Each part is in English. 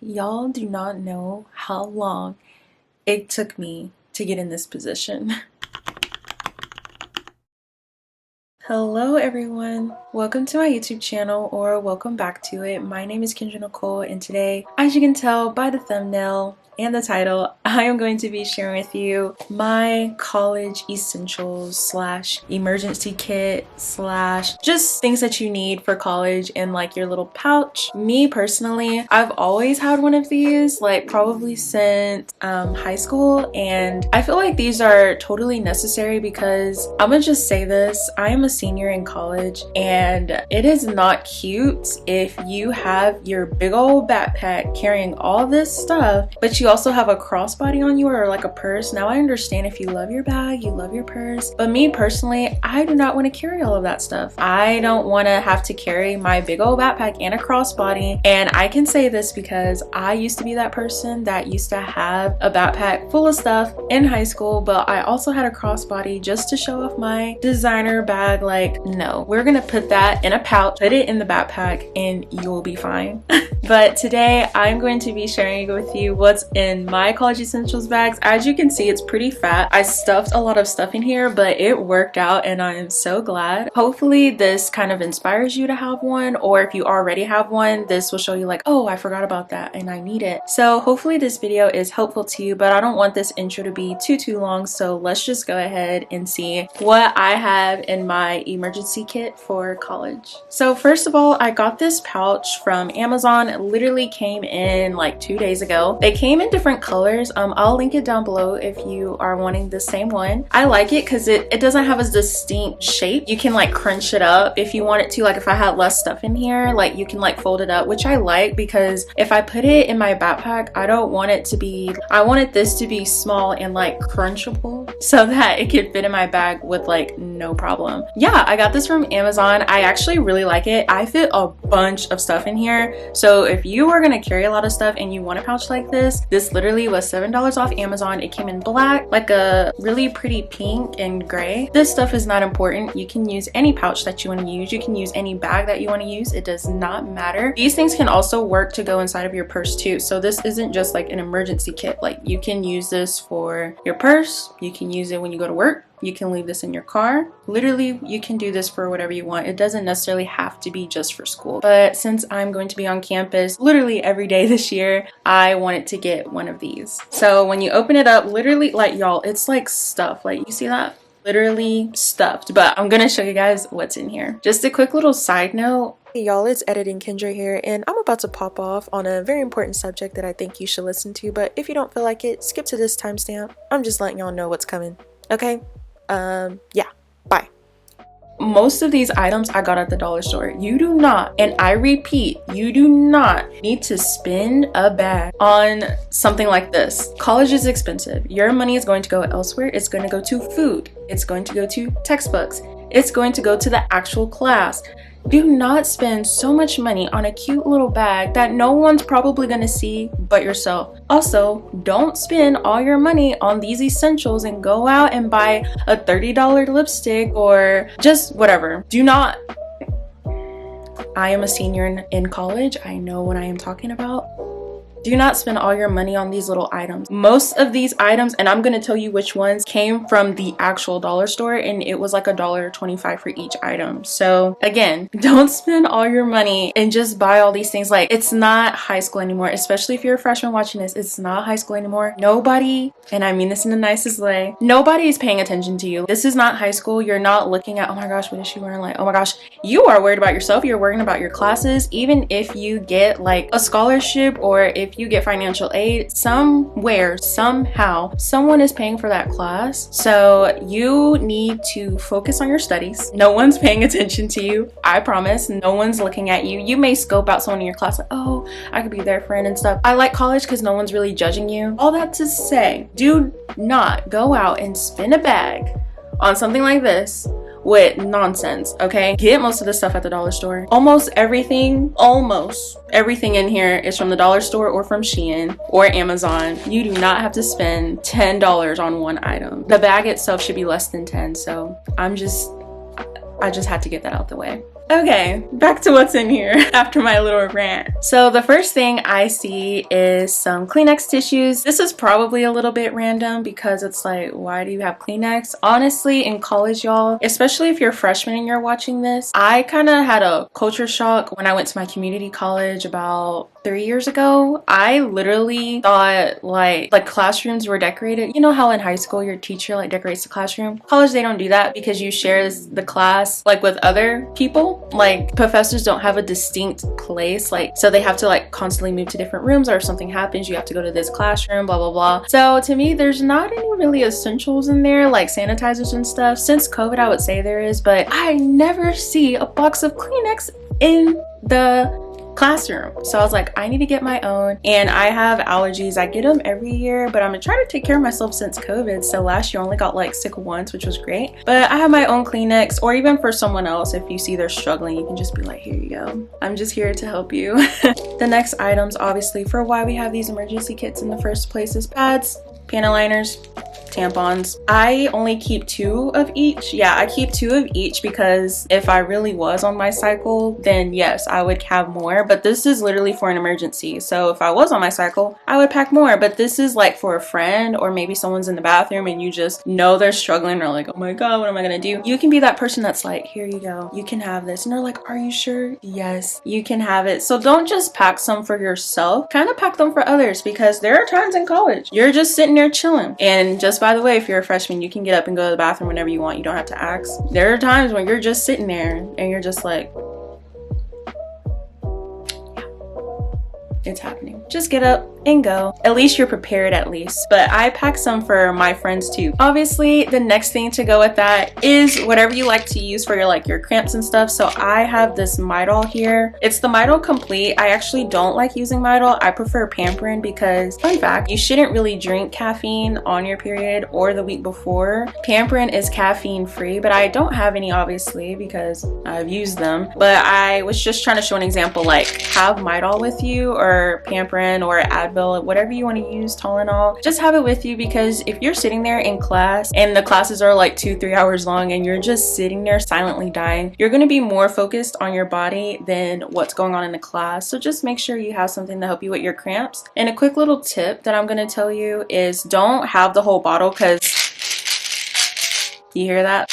Y'all do not know how long it took me to get in this position. Hello everyone, welcome to my YouTube channel, or welcome back to it. My name is Kendra Nicole, and today, as you can tell by the thumbnail and the title, I am going to be sharing with you my college essentials slash emergency kit slash just things that you need for college in like your little pouch. Me personally, I've always had one of these, like probably since high school, and I feel like these are totally necessary because I'm gonna just say this, I am a senior in college, and it is not cute if you have your big old backpack carrying all this stuff, but you also have a crossbody on you or like a purse. Now I understand if you love your bag, you love your purse, but me personally, I do not want to carry all of that stuff. I don't want to have to carry my big old backpack and a crossbody, and I can say this because I used to be that person that used to have a backpack full of stuff in high school, but I also had a crossbody just to show off my designer bag. Like, no, we're gonna put that in a pouch, put it in the backpack, and you'll be fine. But today I'm going to be sharing with you what's in my college essentials bags. As you can see, it's pretty fat. I stuffed a lot of stuff in here, but it worked out and I am so glad. Hopefully this kind of inspires you to have one, or if you already have one, this will show you like, oh, I forgot about that and I need it. So hopefully this video is helpful to you, but I don't want this intro to be too long, so let's just go ahead and see what I have in my emergency kit for college. So first of all, I got this pouch from Amazon. It literally came in like 2 days ago. They came in different colors. I'll link it down below if you are wanting the same one. I like it because it doesn't have a distinct shape. You can like crunch it up if you want it to. Like if I had less stuff in here, like you can like fold it up, which I like because if I put it in my backpack, I don't want it to be, I wanted this to be small and like crunchable so that it could fit in my bag with like no problem. Yeah, I got this from Amazon. I actually really like it. I fit a bunch of stuff in here. So if you are gonna carry a lot of stuff and you want a pouch like this literally was $7 off Amazon. It came in black, like a really pretty pink and gray. This stuff is not important. You can use any pouch that you want to use. You can use any bag that you want to use. It does not matter. These things can also work to go inside of your purse too. So this isn't just like an emergency kit. Like you can use this for your purse. You can use it when you go to work. You can leave this in your car. Literally, you can do this for whatever you want. It doesn't necessarily have to be just for school. But since I'm going to be on campus literally every day this year, I wanted to get one of these. So when you open it up, literally, like y'all, it's like stuff. Like you see that? Literally stuffed. But I'm gonna show you guys what's in here. Just a quick little side note. Hey y'all, it's Editing Kendra here, and I'm about to pop off on a very important subject that I think you should listen to, but if you don't feel like it, skip to this timestamp. I'm just letting y'all know what's coming. Okay? Yeah, bye. Most of these items I got at the dollar store. You do not, and I repeat, you do not need to spend a bag on something like this. College is expensive. Your money is going to go elsewhere. It's going to go to food. It's going to go to textbooks. It's going to go to the actual class. Do not spend so much money on a cute little bag that no one's probably going to see but yourself. Also, don't spend all your money on these essentials and go out and buy a $30 lipstick or just whatever. Do not. I am a senior in college. I know what I am talking about. Do not spend all your money on these little items. Most of these items, and I'm gonna tell you which ones, came from the actual dollar store, and it was like $1.25 for each item. So again, don't spend all your money and just buy all these things. Like, it's not high school anymore, especially if you're a freshman watching this. It's not high school anymore. Nobody, and I mean this in the nicest way, nobody is paying attention to you. This is not high school. You're not looking at, oh my gosh, what is she wearing? Like, oh my gosh, you are worried about yourself. You're worrying about your classes. Even if you get like a scholarship, or if you get financial aid, somewhere, somehow, someone is paying for that class. So you need to focus on your studies. No one's paying attention to you. I promise. No one's looking at you. You may scope out someone in your class like, oh, I could be their friend and stuff. I like college because no one's really judging you. All that to say, do not go out and spend a bag on something like this with nonsense. Okay, get most of the stuff at the dollar store. Almost everything in here is from the dollar store or from Shein or Amazon. You do not have to spend $10 on one item. The bag itself should be less than 10, so I just had to get that out the way. Okay, back to what's in here after my little rant. So the first thing I see is some Kleenex tissues. This is probably a little bit random because it's like, why do you have Kleenex? Honestly, in college, y'all, especially if you're a freshman and you're watching this, I kind of had a culture shock when I went to my community college about 3 years ago. I literally thought like classrooms were decorated. You know how in high school your teacher like decorates the classroom? College, they don't do that because you share the class like with other people. Like professors don't have a distinct place, like so they have to like constantly move to different rooms, or if something happens you have to go to this classroom, blah blah blah. So to me, there's not any really essentials in there like sanitizers and stuff. Since COVID, I would say there is, but I never see a box of Kleenex in the classroom. So I was like, I need to get my own, and I have allergies. I get them every year, but I'm gonna try to take care of myself since COVID. So last year I only got like sick once, which was great, but I have my own Kleenex. Or even for someone else, if you see they're struggling, you can just be like, here you go, I'm just here to help you. The next items, obviously, for why we have these emergency kits in the first place, is pads, panty liners, tampons. I only keep 2 of each. Yeah, I keep 2 of each because if I really was on my cycle, then yes, I would have more, but this is literally for an emergency. So if I was on my cycle, I would pack more, but this is like for a friend, or maybe someone's in the bathroom and you just know they're struggling, or like, oh my god, what am I gonna do? You can be that person that's like, here you go, you can have this, and they're like, are you sure? Yes, you can have it. So don't just pack some for yourself, kind of pack them for others, because there are times in college you're just sitting there chilling, and just by the way, if you're a freshman, you can get up and go to the bathroom whenever you want. You don't have to ask. There are times when you're just sitting there and you're just like, it's happening. Just get up and go. At least you're prepared, at least. But I pack some for my friends too. Obviously, the next thing to go with that is whatever you like to use for your cramps and stuff. So I have this Midol here. It's the Midol Complete. I actually don't like using Midol. I prefer Pamprin because, fun fact, you shouldn't really drink caffeine on your period or the week before. Pamprin is caffeine free, but I don't have any obviously because I've used them. But I was just trying to show an example, like have Midol with you, or Pamprin, or Advil, whatever you want to use, Tylenol. Just have it with you, because if you're sitting there in class and the classes are like 2-3 hours long and you're just sitting there silently dying, you're going to be more focused on your body than what's going on in the class. So just make sure you have something to help you with your cramps. And a quick little tip that I'm going to tell you is don't have the whole bottle, because you hear that?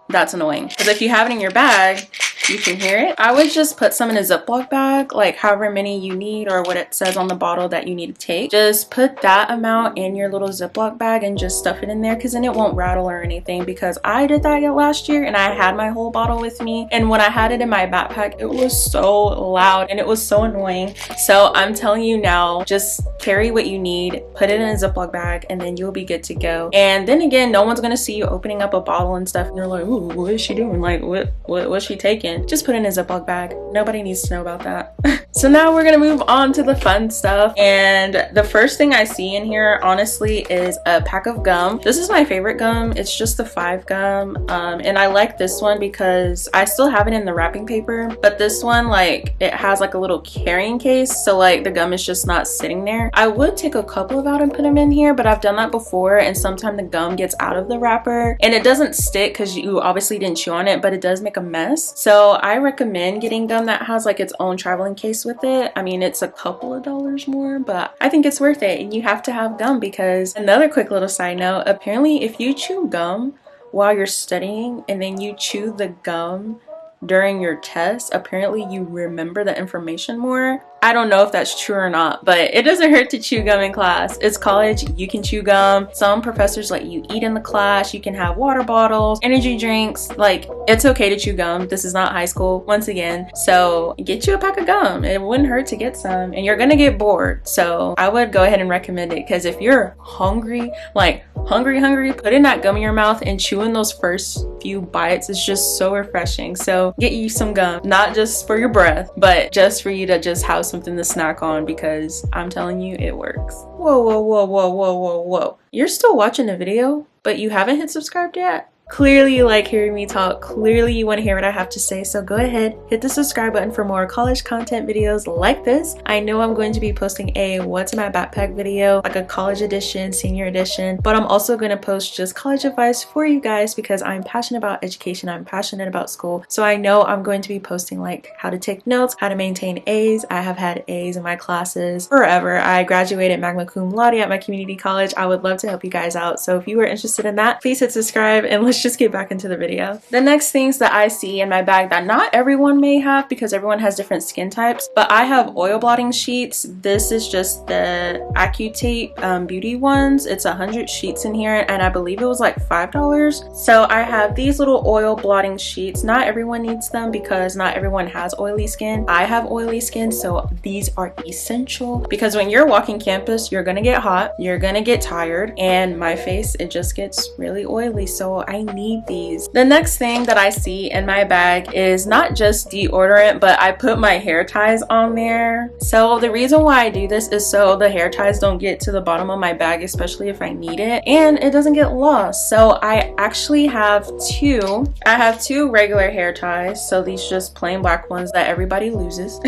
That's annoying, because if you have it in your bag, you can hear it. I would just put some in a Ziploc bag, like however many you need, or what it says on the bottle that you need to take. Just put that amount in your little Ziploc bag and just stuff it in there, because then it won't rattle or anything. Because I did that last year and I had my whole bottle with me, and when I had it in my backpack, it was so loud and it was so annoying. So I'm telling you now, just carry what you need, put it in a Ziploc bag, and then you'll be good to go. And then again, no one's gonna see you opening up a bottle and stuff and they're like, ooh, what is she doing? Like, what's she taking? Just put it in a Ziploc bag. Nobody needs to know about that. So now we're gonna move on to the fun stuff. And the first thing I see in here, honestly, is a pack of gum. This is my favorite gum. It's just the 5 gum. And I like this one because I still have it in the wrapping paper, but this one, like, it has like a little carrying case, so like the gum is just not sitting there. I would take a couple of out and put them in here, but I've done that before, and sometimes the gum gets out of the wrapper and it doesn't stick because you obviously didn't chew on it, but it does make a mess. So I recommend getting gum that has like its own traveling case with it. I mean, it's a couple of dollars more, but I think it's worth it. And you have to have gum, because another quick little side note, apparently if you chew gum while you're studying and then you chew the gum during your test, apparently you remember the information more. I don't know if that's true or not, but it doesn't hurt to chew gum in class. It's college, you can chew gum. Some professors let you eat in the class. You can have water bottles, energy drinks. Like, it's okay to chew gum. This is not high school, once again. So get you a pack of gum. It wouldn't hurt to get some, and you're gonna get bored. So I would go ahead and recommend it, because if you're hungry, like hungry, put in that gum in your mouth and chew in those first few bites. It's just so refreshing. So get you some gum, not just for your breath, but just for you to just have something to snack on, because I'm telling you, it works. Whoa. You're still watching the video, but you haven't hit subscribe yet? clearly you like hearing me talk. Clearly you want to hear what I have to say. So go ahead, hit the subscribe button for more college content videos like this. I know I'm going to be posting a what's in my backpack video, like a college edition, senior edition, but I'm also going to post just college advice for you guys because I'm passionate about education. I'm passionate about school. So I know I'm going to be posting like how to take notes, how to maintain A's. I have had A's in my classes forever. I graduated magna cum laude at my community college. I would love to help you guys out. So if you are interested in that, please hit subscribe and let's just get back into the video. The next things that I see in my bag that not everyone may have because everyone has different skin types, but I have oil blotting sheets. This is just the AccuTape beauty ones. It's 100 sheets in here and I believe it was like $5. So I have these little oil blotting sheets. Not everyone needs them because not everyone has oily skin. I have oily skin, so these are essential because when you're walking campus, you're gonna get hot, you're gonna get tired, and my face, it just gets really oily, so I need these. The next thing that I see in my bag is not just deodorant, but I put my hair ties on there. So the reason why I do this is so the hair ties don't get to the bottom of my bag, especially if I need it, and it doesn't get lost. So I actually have two. I have two regular hair ties, so these just plain black ones that everybody loses.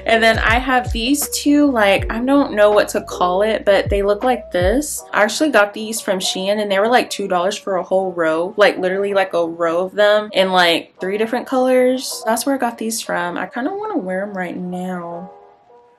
And then I have these two, like, I don't know what to call it, but they look like this. I actually got these from Shein and they were like $2 for a whole row, like literally like a row of them in like 3 different colors. That's where I got these from. I kind of want to wear them right now.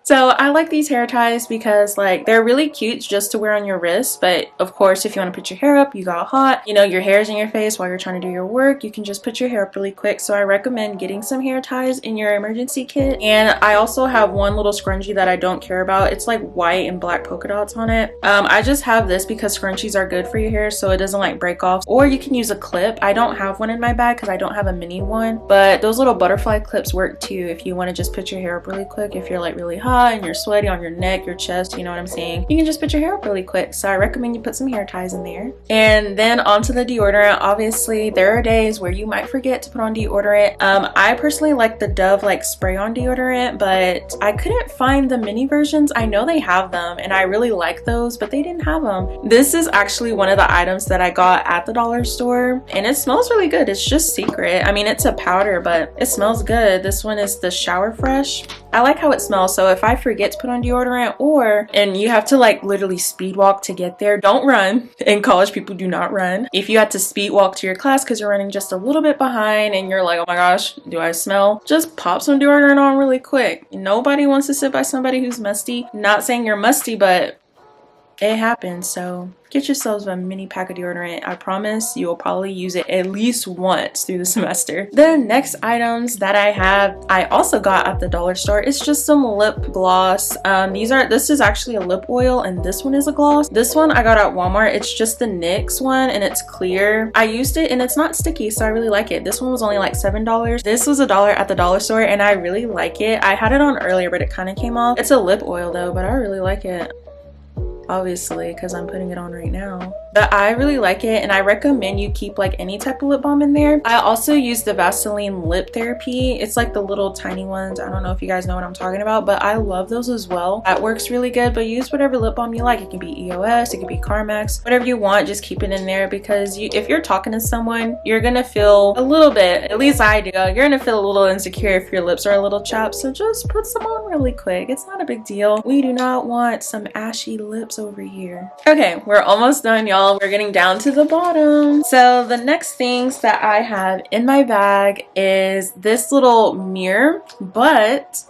So I like these hair ties because like they're really cute just to wear on your wrist, but of course if you want to put your hair up, you got hot, you know, your hair's in your face while you're trying to do your work, you can just put your hair up really quick. So I recommend getting some hair ties in your emergency kit. And I also have one little scrunchie that I don't care about. It's like white and black polka dots on it. I just have this because scrunchies are good for your hair so it doesn't like break off, or you can use a clip. I don't have one in my bag because I don't have a mini one, but those little butterfly clips work too if you want to just put your hair up really quick. If you're like really hot and you're sweaty on your neck, your chest, you know what I'm saying, you can just put your hair up really quick. So I recommend you put some hair ties in there. And then onto the deodorant. Obviously there are days where you might forget to put on deodorant. I personally like the Dove like spray on deodorant, but I couldn't find the mini versions. I know they have them and I really like those, but they didn't have them. This is actually one of the items that I got at the dollar store and it smells really good. It's just Secret. I mean, it's a powder, but it smells good. This one is the Shower Fresh. I like how it smells, so if I forget to put on deodorant and you have to like literally speed walk to get there, don't run. In college, people do not run. If you had to speed walk to your class because you're running just a little bit behind and you're like, oh my gosh, do I smell? Just pop some deodorant on really quick. Nobody wants to sit by somebody who's musty. Not saying you're musty, but it happens. So get yourselves a mini pack of deodorant. I promise you will probably use it at least once through the semester. The next items that I have, I also got at the dollar store. It's just some lip gloss. This is actually a lip oil and this one is a gloss. This one I got at Walmart. It's just the NYX one and it's clear. I used it and it's not sticky, so I really like it. This one was only like $7. This was $1 at the dollar store and I really like it. I had it on earlier, but it kind of came off. It's a lip oil though, but I really like it. Obviously because I'm putting it on right now, but I really like it and I recommend you keep like any type of lip balm in there. I also use the Vaseline Lip Therapy. It's like the little tiny ones. I don't know if you guys know what I'm talking about, but I love those as well. That works really good, but use whatever lip balm you like. It can be EOS, it could be Carmex, whatever you want. Just keep it in there because if you're talking to someone, you're gonna feel a little bit, at least I do, you're gonna feel a little insecure if your lips are a little chapped, so just put some on really quick. It's not a big deal. We do not want some ashy lips over here. Okay, we're almost done, y'all. We're getting down to the bottom. So the next things that I have in my bag is this little mirror, but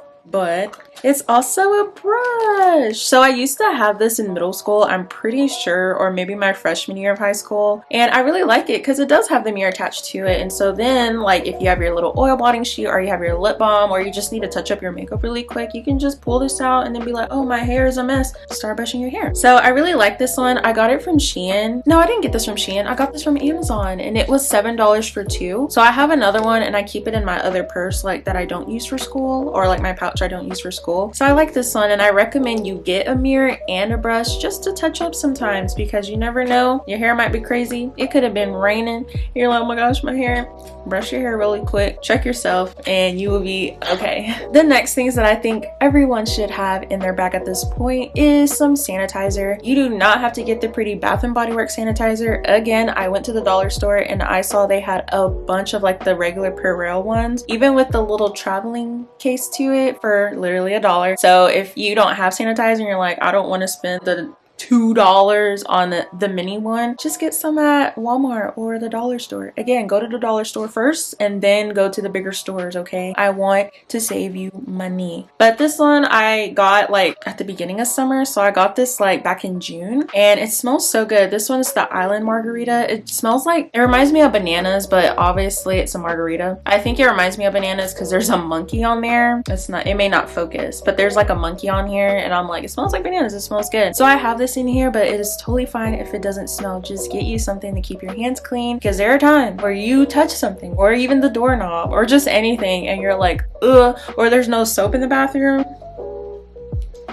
it's also a brush. So I used to have this in middle school, I'm pretty sure, or maybe my freshman year of high school, and I really like it because it does have the mirror attached to it. And so then like if you have your little oil blotting sheet or you have your lip balm or you just need to touch up your makeup really quick, you can just pull this out and then be like, oh, my hair is a mess, start brushing your hair. So I really like this one. I got it from Shein. No, I didn't get this from Shein. I got this from Amazon and it was $7 for 2. So I have another one and I keep it in my other purse like that I don't use for school, or like my pouch I don't use for school. school. So I like this one, and I recommend you get a mirror and a brush just to touch up sometimes, because you never know, your hair might be crazy. It could have been raining. You're like, oh my gosh, my hair. Brush your hair really quick, check yourself, and you will be okay. The next things that I think everyone should have in their bag at this point is some sanitizer. You do not have to get the pretty Bath and Body Works sanitizer. Again, I went to the dollar store and I saw they had a bunch of like the regular Purell ones, even with the little traveling case to it, for literally $1. So if you don't have sanitizer and you're like, I don't want to spend the $2 on the mini one, just get some at Walmart or the dollar store. Again, go to the dollar store first and then go to the bigger stores, okay? I want to save you money. But this one I got like at the beginning of summer, so I got this like back in June, and it smells so good. This one is the Island Margarita. It smells like, it reminds me of bananas, but obviously it's a margarita. I think it reminds me of bananas because there's a monkey on there. It's not, it may not focus, but there's like a monkey on here, and I'm like, it smells like bananas, it smells good. So I have this in here, but it is totally fine if it doesn't smell. Just get you something to keep your hands clean, because there are times where you touch something, or even the doorknob, or just anything, and you're like, ugh, or there's no soap in the bathroom.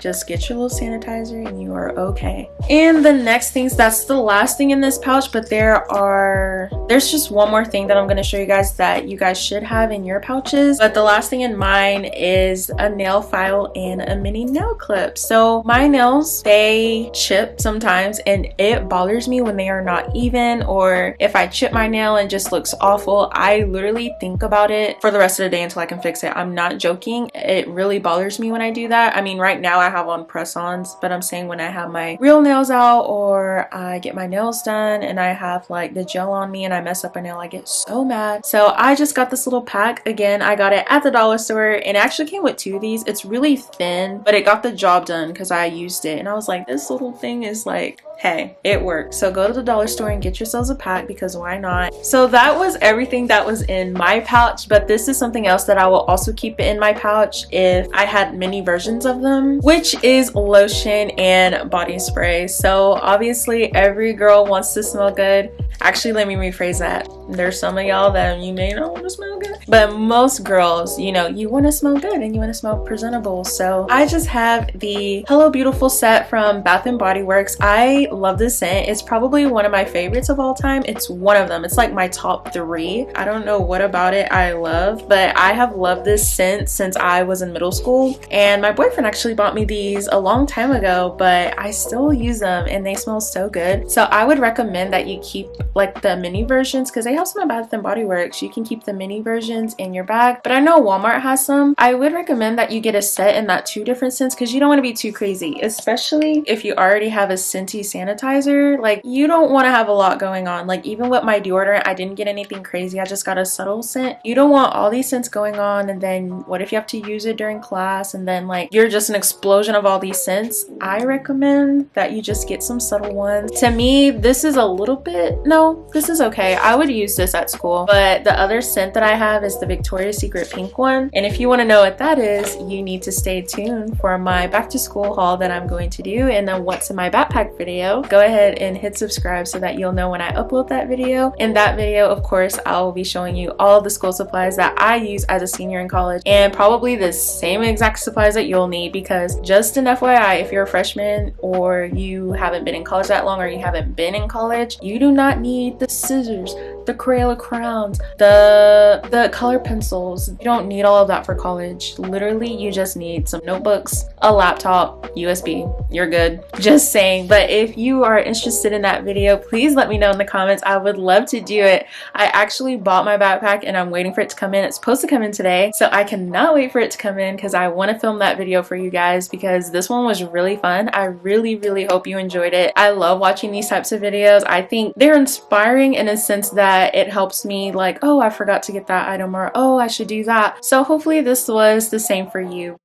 Just get your little sanitizer and you are okay. And the next things, that's the last thing in this pouch, but there's just one more thing that I'm going to show you guys that you guys should have in your pouches. But the last thing in mine is a nail file and a mini nail clip. So my nails, they chip sometimes, and it bothers me when they are not even, or if I chip my nail and just looks awful, I literally think about it for the rest of the day until I can fix it. I'm not joking. It really bothers me when I do that. I mean, right now I have on press-ons, but I'm saying when I have my real nails out, or I get my nails done and I have like the gel on me and I mess up a nail, I get so mad. So I just got this little pack. Again, I got it at the dollar store, and it actually came with 2 of these. It's really thin, but it got the job done because I used it, and I was like, this little thing is like, hey, it works. So go to the dollar store and get yourselves a pack, because why not? So that was everything that was in my pouch, but this is something else that I will also keep in my pouch if I had many versions of them, which is lotion and body spray. So obviously every girl wants to smell good. Actually, let me rephrase that. There's some of y'all that you may not want to smell good, but most girls, you know, you want to smell good and you want to smell presentable. So I just have the Hello Beautiful set from Bath and Body Works. I love this scent. It's probably one of my favorites of all time. It's one of them. It's like my top 3. I don't know what about it I love, but I have loved this scent since I was in middle school, and my boyfriend actually bought me these a long time ago, but I still use them and they smell so good. So I would recommend that you keep like the mini versions, because they have some at Bath and Body Works. You can keep the mini versions in your bag, but I know Walmart has some. I would recommend that you get a set in that 2 different scents, because you don't want to be too crazy, especially if you already have a scenty sanitizer. Like, you don't want to have a lot going on. Like, even with my deodorant, I didn't get anything crazy. I just got a subtle scent. You don't want all these scents going on, and then what if you have to use it during class, and then like you're just an explosion of all these scents. I recommend that you just get some subtle ones. To me, this is a little bit, no, this is okay. I would use this at school, but the other scent that I have is the Victoria's Secret pink one, and if you want to know what that is, you need to stay tuned for my back to school haul that I'm going to do. And then what's in my backpack video, go ahead and hit subscribe so that you'll know when I upload that video. In that video, of course, I will be showing you all the school supplies that I use as a senior in college, and probably the same exact supplies that you'll need, because just an FYI, if you're a freshman or you haven't been in college that long, or you haven't been in college, you do not need the scissors, the Crayola crowns, the color pencils. You don't need all of that for college. Literally, you just need some notebooks, a laptop, USB. You're good. Just saying. But if you are interested in that video, please let me know in the comments. I would love to do it. I actually bought my backpack and I'm waiting for it to come in. It's supposed to come in today, so I cannot wait for it to come in, because I want to film that video for you guys, because this one was really fun. I really hope you enjoyed it. I love watching these types of videos. I think they're inspiring in a sense that it helps me, like, oh, I forgot to get that item, or oh, I should do that. So hopefully this was the same for you.